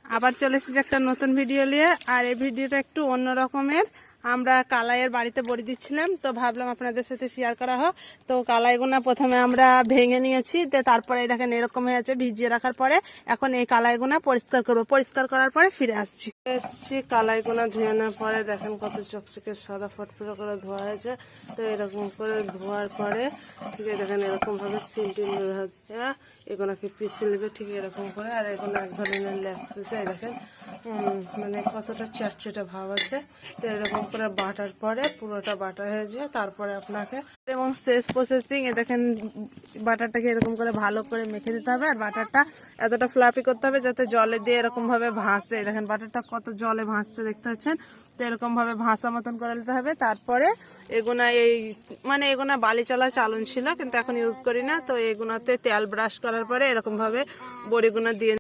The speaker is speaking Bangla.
আবার চলে এসেছি একটা নতুন ভিডিও নিয়ে। আর এই ভিডিওটা একটু অন্য রকমের। আমরা কালাইয়ের বাড়িতে বড়ি দিচ্ছিলাম, তো ভাবলাম আপনাদের সাথে শেয়ার করা হোক। তো কালাইগুনা প্রথমে আমরা ভেঙে নিয়েছি, তো তারপরে দেখেন এরকম হয়ে আছে ভিজিয়ে রাখার পরে। এখন এই কালাইগুনা পরিষ্কার করবো, পরিষ্কার করার পরে ফিরে আসছি। কালাইগুনা ধুয়ে নেওয়ার পরে দেখেন কত চকচকে সাদা ফটফট করে ধোয়া হয়েছে। তো এরকম করে ধোয়ার পরে দেখেন এরকম ভাবে সিলটিন এগুলোকে পিছিয়ে নেবে ঠিক এরকম করে। আর এগুলো এক ধরনের লেসতেছে, দেখেন মানে কতটা চ্যাটচেটে ভাব আছে। তো এরকম করে বাটার পরে পুরোটা বাটা হয়ে যায়, তারপরে আপনাকে এবং শেষ প্রসেসিং দেখেন বাটারটাকে এরকম করে ভালো করে মেখে দিতে হবে। আর বাটারটা এতটা ফ্লাফি করতে হবে যাতে জলে দিয়ে এরকম ভাবে ভাসে। দেখেন বাটারটা কত জলে ভাসছে দেখতে পাচ্ছেন। তো এরকম ভাবে ভাসা মতন করে নিতে হবে। তারপরে এগুনা এগুনা বালি চলা চালন ছিল, কিন্তু এখন ইউজ করি না। তো এগুনাতে তেল ব্রাশ করার পরে এরকম ভাবে বড়িগুনা দিয়ে